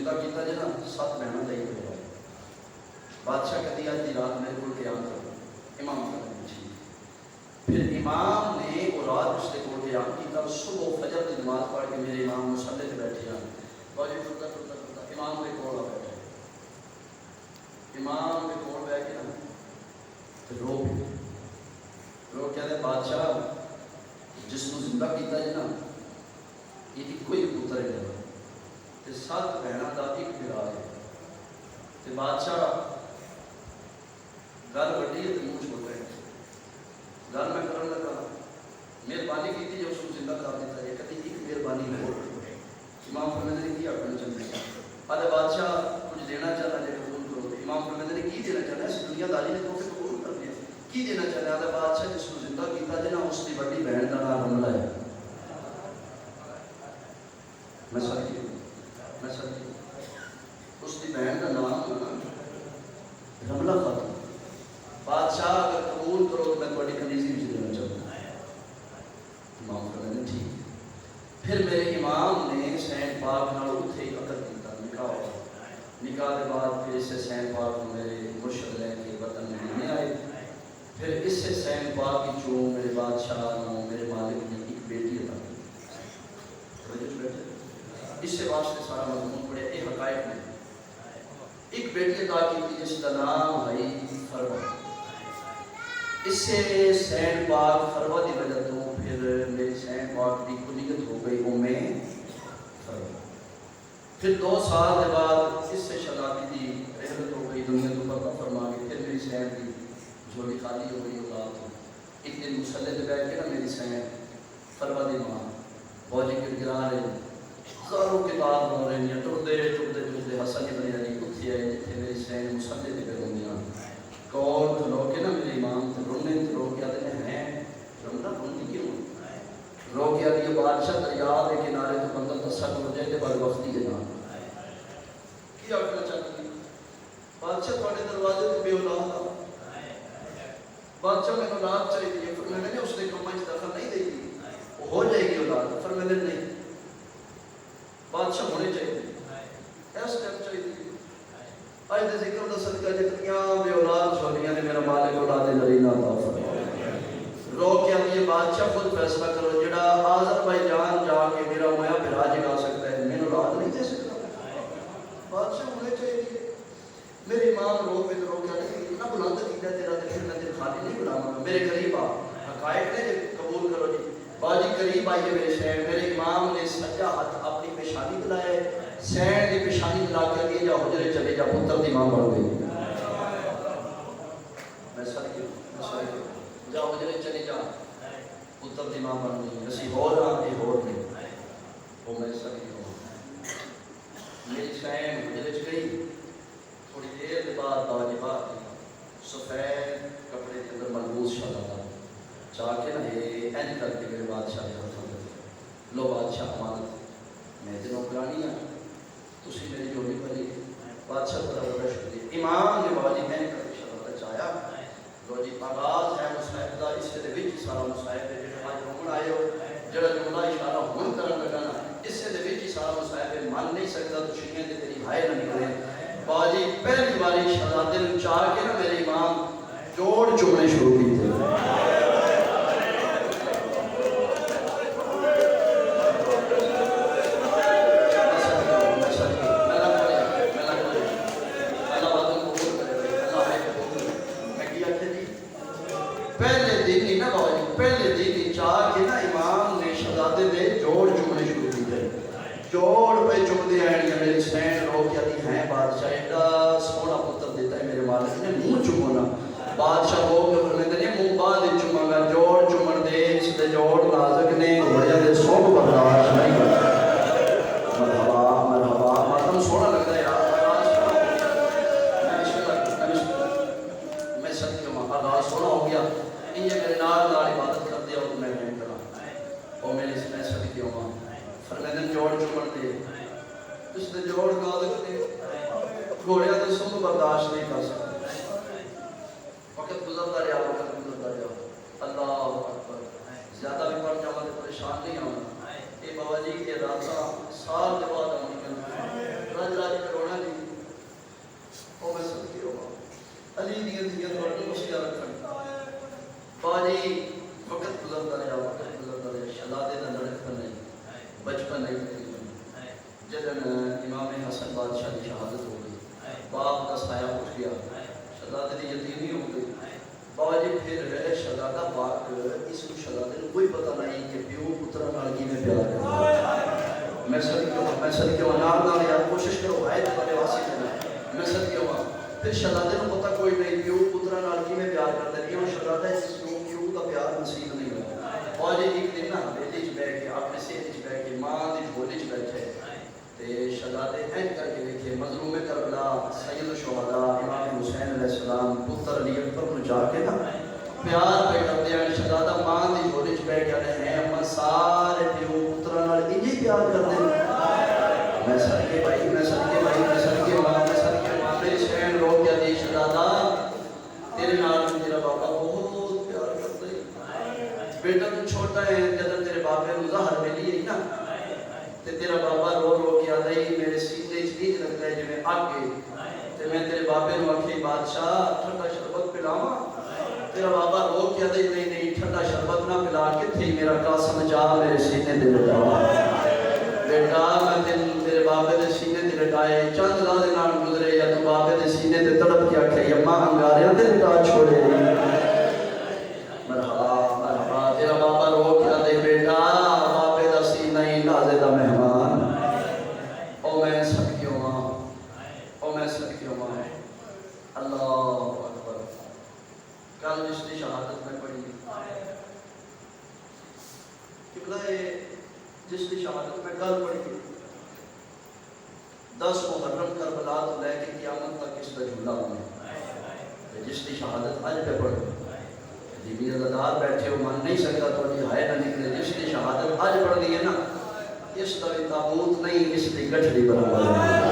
زندہ کیتا جی نا 7 بہنوں کا ہی ہوئے بادشاہ کہتی اج دی رات میرے کو قیام کرو امام فرمایا ٹھیک پھر امام نے وہ رات اس کے کول قیام کیتا صبح فجر کی نماز پڑھ کے میرے امام مصلی تے بیٹھے ہیں باجی ٹرتا ٹرتا ٹرتا امام کے کول آ بیٹھے امام کے کول بیٹھ کے نا رو کہتے بادشاہ جس کو زندہ کیتا ہے نا یہ ایک کوئی پتر ہے تے 7 بہنوں کا ایک بھرا ہے تے بادشاہ گل وڈی ہے تے منہ چھوٹا ہے گل میں کرن لگا مہربانی کی جو اس کو زندہ کر دیتا ہے کہتی ایک مہربانی ہو امام فرماتے ہیں کی اپنے چاہتے آدھے بادشاہ کچھ دینا چاہتا ہے قبول کرو امام فرماتے ہیں کی دینا چاہتا ہے اس دنیا داری نے تو قبول کر دیا کی دینا چاہتا ہے آدھے بادشاہ جس کو زندہ کیتا ہے نا اس کی بڑی بہن کا نام رملہ ہے میں سمجھی اس کی بہن کا نام رملہ خاتون بادشاہ اگر قبول کرو تو میں تھوڑی کنیزی بھی دینا چاہتا ہوں امام فرماتے ہیں ٹھیک پھر میرے امام نے سین پاک نال اتھے عقد کیتا نکاح ہوا نکاح کے بعد پھر اس سے سین پاک میرے مرشد لے کے وطن میں آئے پھر اس سے سین پاک کی چوں میرے بادشاہ نو میرے مالک نے ایک بیٹی عطا کی اس سے واسطے سارا مضمون پڑے یہ حقائق نے ایک بیٹی عطا کی تھی جس کا نام ہے فروا اس سے سین پاک فروا دی وجہ تو پھر میری سین پاک کی کنیت ہو گئی فروا پھر 2 سال کے بعد اس سے شادی دی رحلت ہو گئی دنیا تو پتہ فرما کے پھر میری سین کی جھولی خالی ہو گئی اولاد ہو ایک دن مصلی تے بیٹھ کے نا میری سین فروا دی ماں فوجی کے گرا رہے ہزاروں کتاب ہو رہی ہیں ٹرتے حسن ابن علی اتھے آئے جتنے میری سین مصلی تے پہ روندیاں کول کھلو کے نا میرے امام تے رونے تے رو کے آتے ہیں رمضہ روندی کیوں رو کے آتی ہے بادشاہ دریا کے کنارے تو بندہ تصا ہو جائے تے بدبختی کے نام کی آخنا چاہتی ہے بادشاہ تھوڑے دروازے تے بے اولاد آ بادشاہ میں اولاد چاہیے فرمایا نے اس نے کمائی دخل نہیں دے گی وہ ہو جائے گی اولاد فرمایا نہیں بادشاہ ہونے چاہیے اس ٹائم چاہیے آج دے ذکر دا صدقہ جتنیاں بے اولاد چھوڑیاں نے میرا مالک اولاد نرینہ عطا فرمائے رو کے ہم یہ بادشاہ خود فیصلہ کرو جڑا آذربائیجان جا کے میرا مویا بھرا جگا سکتا ہے میں اولاد نہیں دے سکتا بادشاہ ہونے چاہیے میری امام رو پہ رو کے اتنا بلند کیتا تیرا دل میں دل خالی نہیں بلاؤں میرے قریب آ حقائق نے قبول کرو جی باجی قریب آئیے میرے شہر میرے امام نے سجا ہاتھ اپنی پیشانی دلائے سین کی پیشانی دلا کے دیے جا حجرے چلے جا پتر دی ماں بڑھ گئی میں سر جا حجرے چلے جا پتر دی ماں بڑھ گئی اسی ہو رہا یہ ہو نہیں وہ میں سر میری سین حجرے چ گئی تھوڑی دیر کے بعد باجی بات سفید کپڑے کے اندر ملبوس شادہ چاہ کے نا یہ این کر کے میرے بادشاہ نے ہاتھ لو بادشاہ امانت میں دنوں پرانی ہوں تسی میری جوڑی بھری بادشاہ بڑا بڑا شکریہ امام نے باجی میں نے کر کے شادہ چاہیا لو جی آغاز ہے مصاحب دا اس سے وچ سارا مصاحب ہے جڑے آج رومن آئے ہو جڑا جملہ اشارہ ہون کرن لگا نا اس سے وچ سارا مصاحب من نہیں سکتا تو شیئیں تے تیری ہائے نہ نکلے باجی پہلی باری شہزادے نے چاہ کے نا میرے امام جوڑ چومنے شروع کیتے جوڑ پہ چمدے آئیں میری سین رو کیا دی ہیں بادشاہ ایڈا سونا پتر دیتا ہے میرے مالک نے منہ چمونا بادشاہ ہو کے فرمائے نے منہ بعد چما گا جوڑ چمن دے اس دے جوڑ نازک نے وجہ دے سوگ برداشت نہیں کرتا مرحبا ماتم سونا لگتا ہے یار میں سب کے ماں آغاز سونا ہو گیا انجھے میرے نال عبادت کر دیا اور میں نہیں کرا اور میں سب کے ماں فرمیدن جوڑ چمن دے اس نے جوڑ نازک دے گھوڑیا دے سنگ برداشت نہیں کر سکتے وقت گزرتا رہا اللہ اکبر زیادہ بھی پڑھ جاؤں تو پریشان نہیں ہونا اے بابا جی کے راستہ سال کے بعد آنے کے رج راج بادشاہ کی شہادت ہو گئی، باپ کا سایہ اٹھ گیا، شہزادے کی یتیمی ہو گئی۔ بابا جی پھر شہزادہ پاک اس کو شہزادے کو کوئی پتہ نہیں کہ پیو پترا نال کیویں پیار کردا۔ میں صدقے نال یار کوشش کرو ہے تمہارے واسطے کرنا، میں صدقے پھر شہزادے کو پتہ کوئی نہیں پیو پترا نال کیویں پیار کردا، کیوں شہزادہ اس کو پیو کا پیار نصیب نہیں ہوا۔ بابا جی ایک دن نا حویلی چ بیٹھ کے اپنے سیٹ چ بیٹھ کے ماں دی جھولی چ بیٹھے تے شہزادے اینج کر کے دیکھے مظلوم کربلا سید الشہداء امام حسین علیہ السلام پتر علی اکبر کو جا کے نا پیار پہ کرتے ہیں۔ شہزادہ ماں دی جھولی چ بیٹھ کے ہیں اما سارے پیو پترا نال انجی پیار کرتے ہیں۔ میں صدقے بھائی میں صدقے بھائی میں صدقے ماں میری سین رو کیا دی شہزادہ تیرے نال تیرا بابا بہت پیار کرتا ہے بیٹا، تو چھوٹا ہے جب تیرے بابے نو زہر ملی ہے نا تے تیرا بابا رو رو کے آدھا ہی میرے سینے چ انج لگتا ہے جویں اگ گئی تے میں تیرے بابے نو آکھی بادشاہ ٹھنڈا شربت پلاواں، تیرا بابا رو کے آدھا ہی نہیں ٹھنڈا شربت نہ پلا کتھے میرا قاسم جا میرے سینے تے لٹا بیٹا، میں تیرے بابے دے سینے تے لٹائے چند لادے نال گزرے یا تو بابے دے سینے تے تڑپ کے آکھے اماں انگاریاں تے لٹا چھوڑے۔ مرحبا مرحبا تیرا بابا رو کے آدھے بیٹا بابے دا سینہ ہی نازے دا مہمان۔ او میں صدقے ہواں او میں صدقے ہواں اللہ اکبر۔ کل جس کی شہادت میں پڑھی قبلہ جس کی شہادت میں کل پڑھی 10 محرم کربلا تو لے کے قیامت تک اس کا جھولا ہونا جس کی شہادت آج پہ پڑھ دیوی ادادار بیٹھے ہو من نہیں سکتا تو ہائے نہ نکلے جس کی شہادت آج پڑھ دی ہے نا اس کا بھی تابوت نہیں اس کی گٹھڑی برابر ہے۔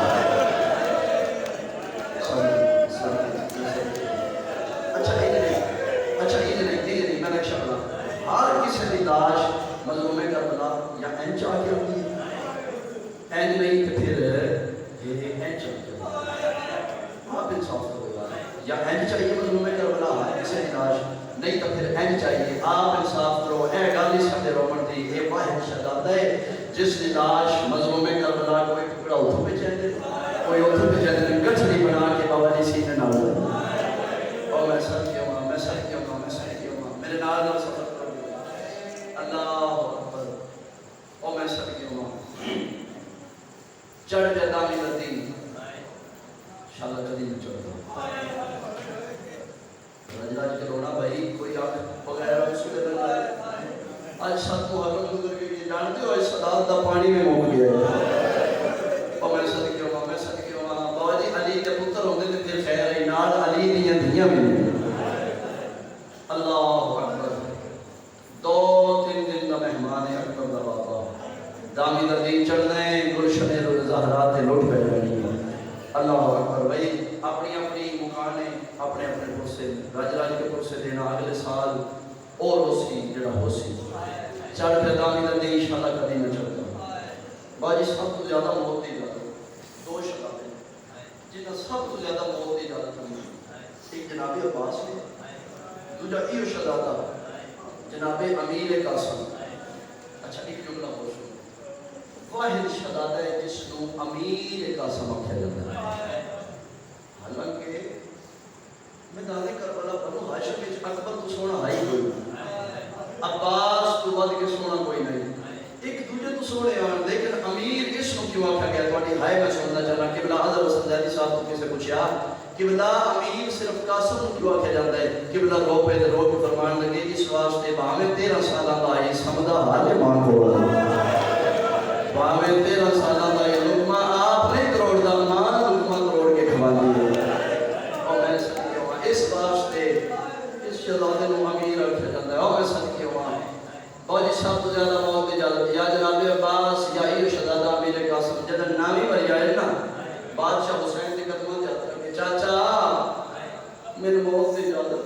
اچھا یہ نہیں میں نقشہ بنا ہر کسی کی لاش مظلوم کربلا یا اینچ آ کے ہوتی ہے اینچ نہیں تو پھر یہ اینچ آ کے آپ انصاف کرو یا اینچ چاہیے مظلوم کربلا ہر کسی کی لاش نہیں تو پھر اینچ چاہیے آپ انصاف کرو۔ اے گالی سکتے رومن دی اے واحد شہزادہ ہے جس کی لاش مظلوم کربلا کوئی ٹکڑا اتھو پہ چاہتے کوئی اتھو پہ چاہتے گٹھڑی بنا کے بابا جی سینے نہ ہوئے اور میں صدقے ہوں میں صدقے ہوں میں صدقے ہوں میرے نال سفر کرو اللہ اکبر اور میں صدقے ہوں چڑھ پہ دامی لدی انشاءاللہ کدی نہیں چڑھتا رجراج کے رونا بھائی کوئی آنکھ وغیرہ اس کے دن آئے آج 7 محرم گزر گئی یہ جانتے ہو اس صداد دا پانی میں موک گیا ہے اور میں صدقے ہوں بابا جی علی کے پتر ہوندے تھے پھر خیر ہے نال علی دیاں دھیاں بھی اللہ اکبر 2-3 دن کا مہمان ہے اکبر دا بابا دامی دردین چڑھنے گلشن زہرات لوٹ پہ جانی اللہ اکبر بھائی اپنی اپنی مکانے اپنے اپنے پرسے راج کے پرسے دینا اگلے سال اور ہو سی جڑا ہو سی چڑھ پہ دامی دردین انشاءاللہ کبھی نہ چڑھتا باجی سب تو زیادہ موت دی جاتا 2 شہزادے جنہاں سب تو زیادہ موت دی جاتا ایک جناب عباس نے دوجا ایو شہزادہ جناب امیر قاسم۔ اچھا ایک جملہ ہو سو واحد شہزادہ ہے جس کو امیر قاسم آکھیا جاتا ہے حالانکہ میدان کربلا بنو ہاشم وچ اکبر تو سونا ہے کوئی عباس تو ود کے سونا کوئی نہیں ایک دوجے تو سونے آن لیکن امیر اس کو کیوں آکھا گیا تھوڑی ہائے میں سننا چاہنا قبلہ حضرت حسن زیدی صاحب کو کسے پوچھا قبلہ امیر صرف قاسم کیوں آکھا جاتا ہے قبلہ رو پہ فرمان لگے اس واسطے باہمیں 13 سالہ بائی سمدہ حال مان کو باہمیں 13 سالہ بائی لکمہ آپ نہیں کروڑ دا مان لکمہ کروڑ کے کھوا دیئے اور میں صدقے ہوا اس واسطے اس شہزادے نو امیر آکھا جاتا ہے اور میں صدقے ہوا باجی سب تو زیادہ موت دی جاتا ہے یا جناب عباس یا ایو شہزادہ امیر قاسم جدن نامی بری آئے نا بادشاہ حسین دی قدموں جاتا ہے کہ چاچا میرے موت دی جاتا ہے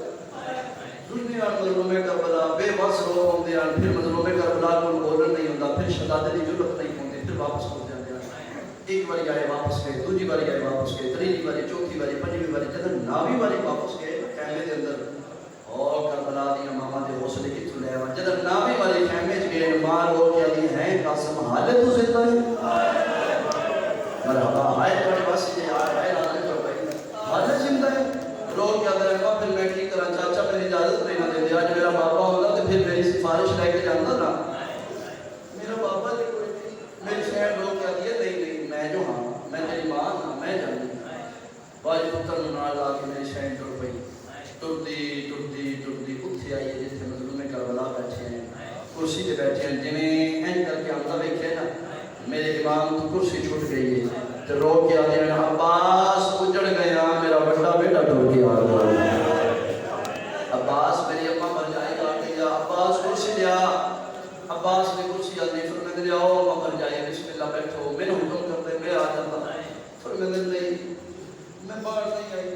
دنیا مظلوم کربلا بے بس رو ہوندے ہیں پھر مظلوم کربلا کو بولن نہیں ہوندا پھر شہزادے دی ضرورت نہیں ہوندی پھر واپس ہو جاندے ہیں ایک باری آئے واپس گئے دوسری باری آئے واپس گئے تیسری باری چوتھی باری پنجویں باری جدن ناویں باری واپس گئے خیمے دے اندر اور کربلا دی ماما دے حوصلے کتھوں لے آون جدن ناویں باری خیمے وچ گئے مار ہو کے علی ہیں قاسم حالت تو زندہ ہے مرحبا ہائے سفارش لے کے جانا نا میرا بابا جی کوئی نہیں میری شہر لوگ کہتی ہے نہیں نہیں میں جو ہاں میں تیری ماں ہاں میں جانی باجی پتر نال آ کے میری شہر ٹر پئی ٹرتی اتنے آئی ہے جتنے مظلوم کربلا بیٹھے ہیں کرسی پہ بیٹھے ہیں جی این کر کے آمدہ ویکھے نا میرے امام تو کرسی چھوٹ گئی ہے تو رو کے آدھے ہیں عباس اجڑ گیا میرا بڑا بیٹا ٹر کے آ گیا عباس میری اماں مر جائے گا کہ عباس کرسی لیا عباس نے کرسی آدھی فرمیدے لیا او اماں مر جائے بسم اللہ بیٹھو میں نے حکم کرتے میں آ جاتا فرمیدے نہیں میں باہر نہیں آئی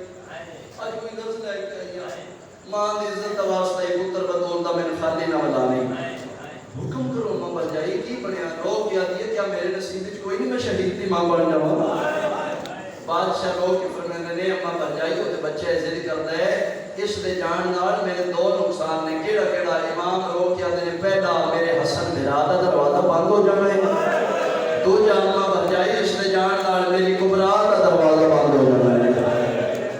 آج کوئی درس لے کے آئی ماں دی عزت واسطے پتر بدولتا میں نے خالی نہ ملا نہیں حکم کرو ماں بن جائی کی بنیا رو کیا دیا کیا میرے نصیب وچ کوئی نہیں میں شہید دی ماں بن جاواں بادشاہ رو کے فرمیندے نے اماں بن جائی تے بچے ضد کردا ہے اس دے جان نال میرے دو نقصان نے کیڑا امام رو کیا دے پہلا میرے حسن میرا دا دروازہ بند ہو جانا ہے دوجا اماں بن جائی اس دے جان نال میری کبرا دا دروازہ بند ہو جانا ہے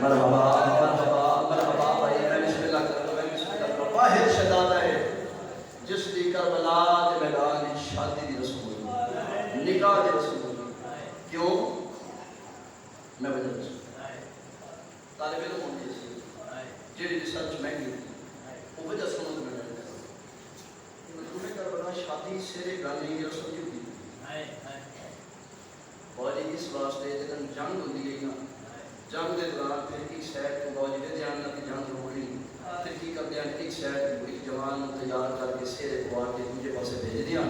مرحبا بھائی میں بسم اللہ کرتا میں بسم اللہ کرتا واحد شہزادہ ہے جس دی کربلا دے میدان شادی دی رسم ہوئی نکاح دی رسم ہوئی کیوں میں وجہ رسم طالب علم ہونے سے جیڑی ریسرچ میں کی وہ وجہ سنو تو میں نے تمہیں کربلا شادی سیرے گانے کی رسم کیوں کی بوجی اس واسطے جدن جنگ ہوندی گئی نا جنگ دے دوران پھر ایک شہر کو بوجی دے دیان نہ کہ جنگ ہو گئی پھر کی کر دیان ایک شہر کو ایک جوان تیار کر کے سیرے کو آ کے دوسرے پاسے بھیج دیا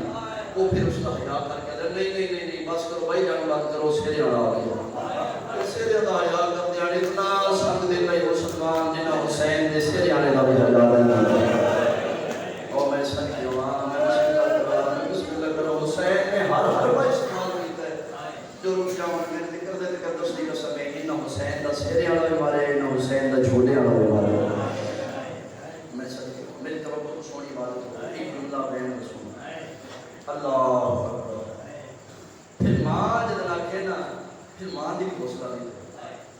وہ پھر اس کا حیا کر کے نہیں بس کرو بھائی جنگ بند کرو سیرے آ گیا سیرے دا حیا کر دیا اتنا سنگ دے گئی وہ سلمان جنہ حسین دے سیرے آنے دا بھی حیا دینا اور میں سن کے وہاں میں بسم اللہ کرو حسین نے ہر با استعمال کیتا ہے جو روح جاؤں میں ذکر دے کر دستی کا سمیں انہ حسین دا سیرے آنے بھی مارے انہ حسین دا چھوٹے آنے بھی مارے میں سن کے میری توقع کو سونی بات ایک جملہ بین رسول اللہ پھر ماں جدن آکھے نا پھر ماں دی بھی حوصلہ نہیں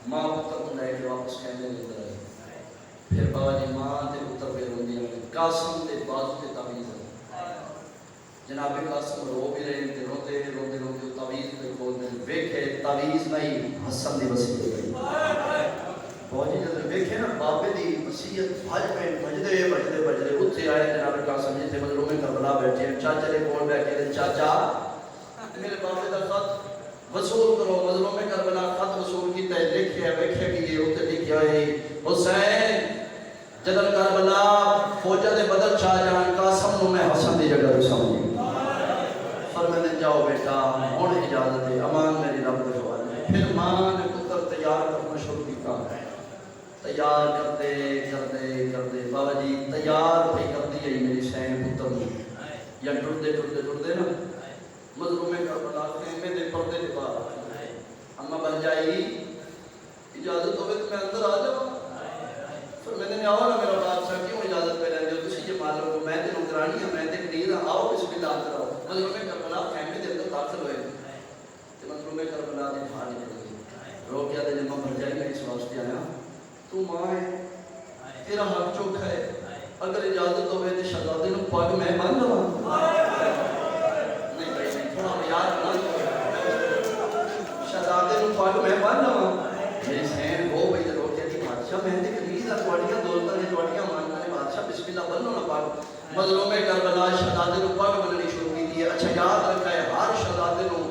ماں پتر کو لے کے واپس کہنے لے کر آئی پھر بابا جی ماں دے پتر پہ رو دیا قاسم دے بازو دے تعویذ ہے جناب قاسم رو بھی رہے تھے روتے تعویذ پہ کھول دے ویکھے تعویذ نہیں حسن دی وصیت ہے بابا جی جب ویکھے نا بابے دی وصیت بھج پہ بجدے اتھے آئے جناب قاسم جی تھے مظلوم کربلا بیٹھے چاچا دے کول بیٹھے چاچا میرے بابے دا خط وصول کرو مظلوم کربلا خط وصول کیتا ہے لکھے ویکھے بھی یہ اتنے لکھیا ہے حسین جدن کربلا فوجہ دے بدل چھا جان قاسم نو میں حسن دی جگہ رساؤں گی فرمیدے جاؤ بیٹا ہن اجازت ہے امان میری رب دے حوالے پھر ماں نے پتر تیار کرنا شروع کیتا تیار کرتے بابا جی تیار پہ کر دی گئی میری شہن پتر نے یا ٹرتے نا مظلوم کربلا خیمے دے پردے دے باہر اما بن جائی اجازت ہوئے تو میں اندر آ جاؤں پھر میں نے آؤ نا میرا بادشاہ کیوں اجازت پہ رہنے ہو تسی یہ معلوم ہو میں تے نوکرانی ہوں میں تے کنید آؤ بسم اللہ اندر آؤ مظلوم کربلا خیمے دے اندر داخل ہوئے تے مظلوم کربلا دے باہر نکل گئی رو کیا دے جب بن جائی میں اس واسطے آیا تو ماں ہے تیرا حق چوکھا ہے اگر اجازت ہوئے تو شہزادے نو پگ میں بن لواں نہیں بھائی نہیں تھوڑا یاد نہ شہزادے نو پگ میں بن لواں میری سین وہ بھائی رو کیا کہ بادشاہ میں تے کنید تواڈیاں دولتاں نے تواڈیاں ماننا نے بادشاہ بسم اللہ بنو نا پگ مظلوم کربلا شہزادے نو پگ بننی شروع کی ہے اچھا یاد رکھا ہے ہر شہزادے نو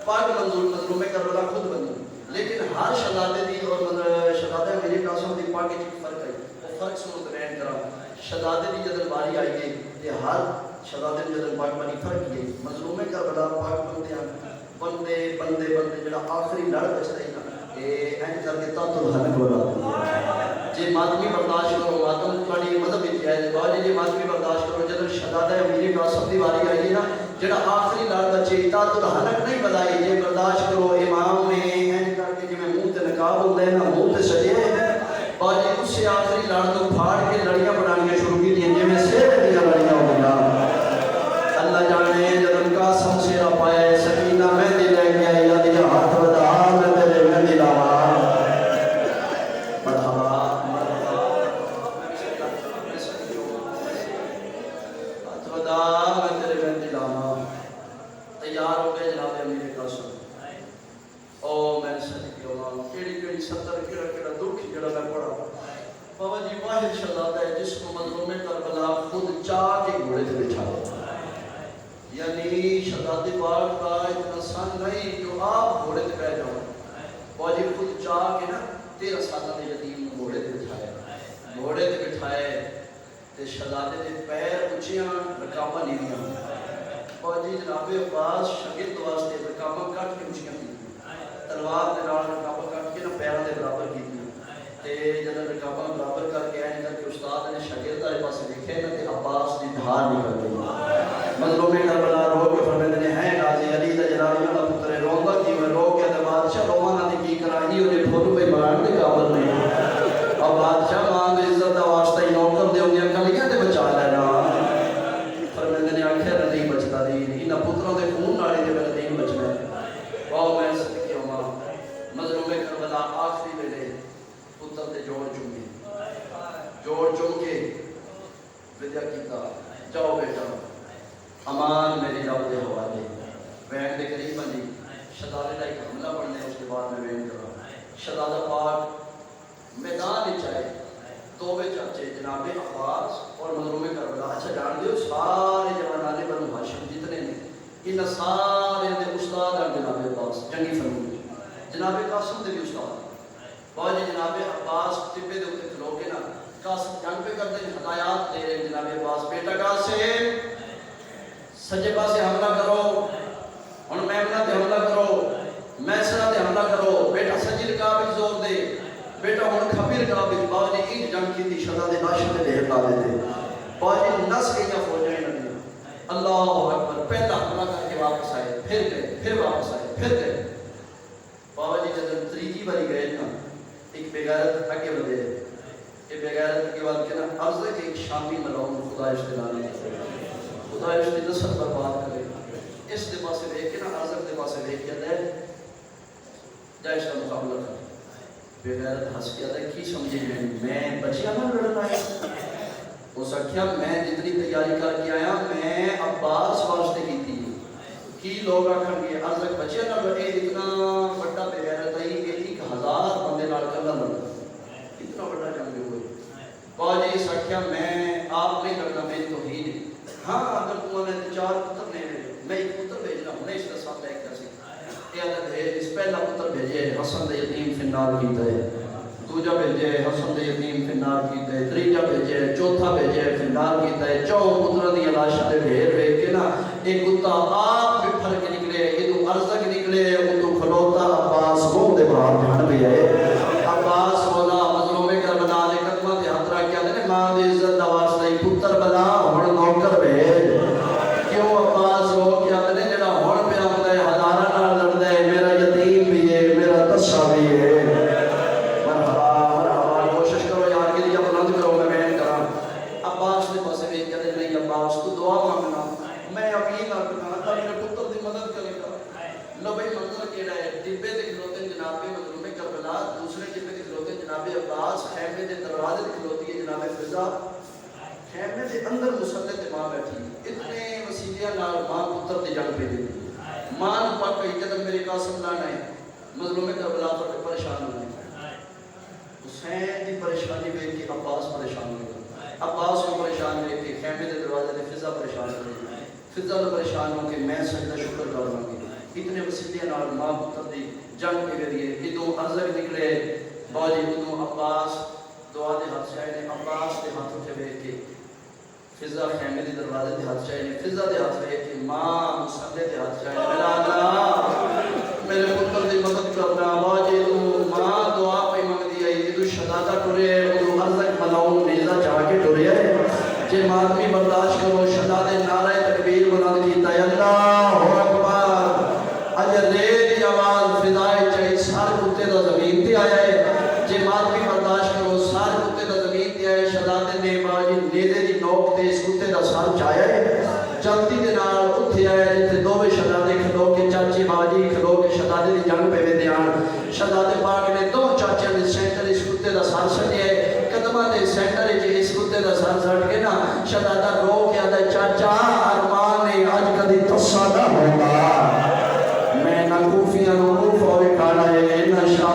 پگ منظور مظلوم کربلا خود بنی لیکن ہر شہزادے دی اور شہزادہ میرے قاسم دی پاک وچ فرق ہے وہ فرق سنو بیان کراں شہزادے دی جدن باری آئی ہے تے ہر شہزادے دی جدن پاک بنی فرق ہے مظلوم کربلا پاک بندے جڑا آخری لڑ بچدا ہے نا اے اینج کر کے تاتل حق بولا جے ماتمی برداشت کرو ماتم تھوڑی مذہب وچ ہے جے ماتمی برداشت کرو جدن شہزادہ میرے قاسم دی باری آئی ہے نا جڑا آخری لڑ بچے تاتل حق نہیں بلائی جے برداشت کرو امام نے منہ تے نقاب ہوندے نا منہ تے سجے باجی اس سے آخری لڑ نو پھاڑ کے لڑیاں بنانیاں شروع کی دیں جویں سیرے دیاں لڑیاں ہوندیاں اللہ جانے جدن قاسم سیرا پایا سکینہ مہندی لے کے آئی دی ہاتھ ودا میں تیرے مہندی لاواں مرحبا صدقے اللہ کیڑی ستر کیڑا دکھ جڑا میں پڑھا بابا جی واحد شہزادہ ہے جس کو مظلوم کربلا خود چاہ کے گھوڑے سے بٹھایا، یعنی شہزادے پاک کا اتنا سن نہیں جو آپ گھوڑے سے بیٹھ جاؤ، بابا جی خود چاہ کے نا 13 سالہ دے یتیم گھوڑے سے بٹھایا، گھوڑے سے بٹھائے تے شہزادے دے پیر اونچیاں رکاباں نیویاں، بابا جی جناب عباس شاگرد واسطے رکاباں کٹ کے اونچیاں کی تلوار دے نال رکاباں کٹ کے نا پیراں دے برابر کی تے جب رکاباں برابر کر کے آئے کر کے استاد نے شاگرد والے پاسے دیکھے نا تے عباس دی دھار نکل گئی، مظلوم کربلا رو کے فرماتے ہیں غازی علی دا جلالی والا پتر روندا کیوں رو کے تے بادشاہ روواں نہ کی کرائی اونے پھول پہ مارن دے قابل نہیں، اب بادشاہ ماں دی عزت دا واسطہ ہی نوکر دے اونیاں کلیاں تے بچا لینا، فرماتے نے آخر نہیں بچتا دین انہاں پتراں دے خون نال تے میرا دین بچنا ہے، واہ میں صدقے ہواں مظلوم کربلا آخری ویلے پتر دے جوڑ چوم کے ودیا کیتا، جاؤ بیٹا امان میری رب دے حوالے، وین دے قریب بنی شہزادے کا ایک حملہ پڑھنے اس کے بعد میں وین کرا، شہزادہ پاک میدان وچ آئے، دو چاچے جناب عباس اور مظلوم کربلا، اچھا جان دیو سارے جوانان بنو ہاشم جتنے نے ان سارے دے استاد ہیں جناب عباس جنگی فنون، جناب قاسم دے بھی استاد، بابا جی جناب عباس ٹبے دے اوپر کھلو کے نا قاسم جنگ پہ کرتے ہیں ہدایات دے رہے جناب عباس بیٹا قاسم سجے پاسے حملہ کرو، ہن میمنہ تے حملہ کرو، میسرہ تے حملہ کرو، بیٹا سجی رکاب وچ زور دے، بیٹا ہن کھبی رکاب وچ، بابا جی ایک جنگ کی تھی شہزادے لاشیں تے ڈھیر لا دے، بابا جی نس گئیاں فوجیں نبی اللہ اکبر، پہلا حملہ کر کے واپس آئے، پھر واپس آئے، پھر گئے، بابا جی جب تریجی باری گئے نا ایک بغیرت اگے بدے، یہ بغیرت کے بعد کہنا عرض ہے کہ ایک شامی ملعون خدا اشتلال ہے، خدا اشتلال نسل برباد کرے، اس دے پاسے دیکھ کے نا عرض دے پاسے دیکھ کے دے جائے اس کا مقابلہ کر، بغیرت ہنس کیا دے کی سمجھے میں بچیا نہ لڑنا ہے، وہ سکھیا میں جتنی تیاری کر کے آیا میں عباس واسطے کی تھی کی لوگ آکھن گے عرض بچیا نہ لڑے اتنا بڑا بغیرت ہے کہ 1000 بندے نال کرنا لڑنا اتنا بڑا جنگ ہوئی، بابا جی سکھیا میں آپ نہیں لڑنا میری توہین ہے، ہاں اگر تم نے 4 پتر نے میں ایک پتر بھیجنا ہوں نہیں اس کا ساتھ ایک کر سکتا یہ الگ ہے، اس پہلا پتر بھیجے حسن دے یتیم فنار کیتا ہے، دوجا بھیجے حسن دے یتیم فنار کیتا ہے، تریجا بھیجے چوتھا بھیجے فنار کیتا ہے، 4 پتر دی لاشاں دے ڈھیر ویکھ کے نا ایک کتا آپ بھی پھر کے نکلے یہ تو عرض کے نکلے وہ تو کھلوتا عباس گھوم دے باہر جان بھی ہے، عباس مولا مظلوم کربلا دے قدماں تے ہاتھ رکھ کے آندے ماں دی عزت دا واسطہ پتر بنا ہن نوکر بھیج، کیوں عباس رو کے آندے جڑا ہن پہ آندا ہے ہزاراں نال لڑدا ہے میرا یتیم بھی ہے میرا تسا بھی ہے، مرحبا کوشش کرو یار کے لیے بلند کرو میں بیان کراں، عباس دے پاسے ویکھ کے نہیں عباس تو دعا مانگنا میں امین رکھنا اللہ میرے پتر دی مدد کرے گا، لو بھائی منظر کیڑا ہے ڈبے دے کھلوتے جناب مظلوم کربلا، دوسرے ڈبے دے کھلوتے جناب عباس، خیمے دے دروازے دے کھلوتی ہے جناب فضا، خیمے دے اندر مسلح تے ماں بیٹھی، اتنے وسیلیاں نال ماں پتر دی جنگ پہ دیتی، ماں نو پاک کہی کہ میرے قاسم لانا ہے، مظلوم کربلا پر پریشان ہونا ہے، حسین دی پریشانی دیکھ کے عباس پریشان ہو گیا، عباس کو پریشان دیکھ کے خیمے دے دروازے دے فضا پریشان ہو گئی، فضا تو پریشان ہو کہ میں سجدہ شکر کر رہا ہوں، اتنے وسیلے نال ماں پتر دی جنگ کے ذریعے ادو ارزق نکلے، باجی ادو عباس دعا دے ہاتھ چاہے نے، عباس دے ہاتھ اٹھے بیٹھ کے فضا خیمے دے دروازے دے ہاتھ چاہے نے، فضا دے ہاتھ بیٹھ کے ماں مصلے دے ہاتھ چاہے نے، میرا اللہ میرے پتر دی مدد کرنا، باجی ادو ماں دعا پہ منگ دی آئی، ادو شہزادہ ٹرے ادو ارزق ملاؤن نیزہ چاہ کے ٹرے جے مادمی برداشت کرو، شہزادے نعرہ تکبیر بلند کیتا ہے اللہ اکبر، اجر دی آواز فضائے چاہی سار کتے دا زمین تے آیا ہے، جے مادمی برداشت کرو سار کتے دا زمین تے آیا ہے، شہزادے نے باجی نیدے دی نوک تے اس کتے دا سار چایا ہے، جلدی دے نال اٹھے آئے جتے دوویں شہزادے کھلو کے چاچی باجی کھلو کے شہزادے دی جنگ پہ وے دیان، شہزادے پاک نے دو چاچے دے سینٹر اس کتے دا سار سٹیا ہے، قدمہ دے سینٹر اس کتے دا سار سٹ کے نا شہزادہ رو کے آدھا چاچا ارمان نے آج کدی تصادہ ہوگا، میں نہ کوفیاں نو کوفہ وکھانا ہے، نہ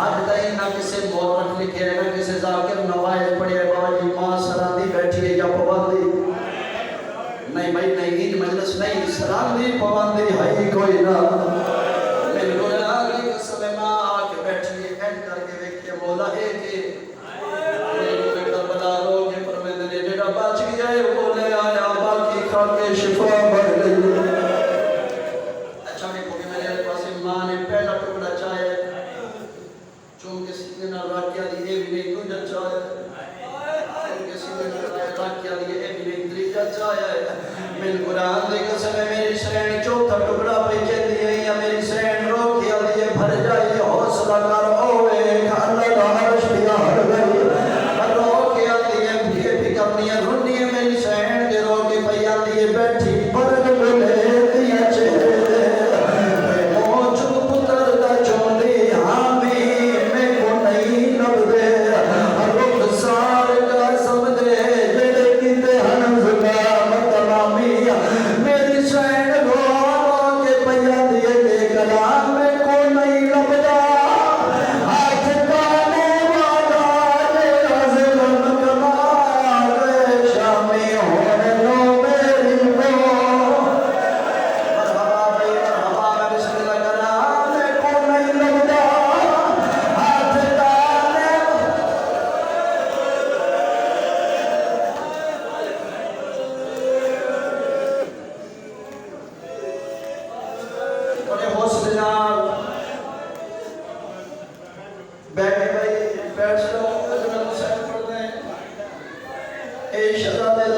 آج تائیں نہ کسی مورخ لکھے ہے نہ کسی ذاکر نوائز پڑھے ہے بابا جی ماں سراندی بیٹھی ہے یا پابندی نہیں بھائی نہیں ان مجلس نہیں سراندی پابندی ہے کوئی نہ میرے گناہ کی قسم ماں آکے بیٹھی ہے اینڈ کر کے دیکھئے مولا ہے کہ میرے بیٹا بلا روگے پر میں نے جڑا بچ گیا ہے وہ لے آیا باقی کھا کے شفا بڑھ گئی اچھا دیکھو کہ میرے پاس ماں نے پہلا ٹکڑا چاہے چونکہ سیدھے نہ راکیہ دی اے بھی نہیں دوجہ چاہے چونکہ سیدھے نہ راکیہ دی اے بھی نہیں تریجہ چاہے من قرآن دے قسم میری سرین چوتھا ٹکڑا پہ چلی ہے یا میری سرین روکیا دیئے بھر جائے حوصلہ کر اوے اللہ دا عرش دیا ہر گئی روکیا دیئے بھیے پھکرنی ہے رنی ہے میری سرین دے روکے پہیا دیئے بیٹھی برگ بلے دیا چہرے موجود پتر دا چوندی ہامی میں کو نہیں لب دے رخ سار کا سمدے جڑے کتے ہنز کا مطلامی میری سین گواروں کے پہیا دیے کے کلام میں کو نہیں لب دا ہاتھ کانے والا جیرا ظلم کمار شامی ہونے لو میری کو مرحبا بھائی مرحبا میں بسم اللہ کلام میں کو نہیں لب دا ہاتھ کانے بڑے حوصلے نال بیٹھے بھائی بیٹھ جاؤ اجمل حسین پڑھ دیں اے شہزادے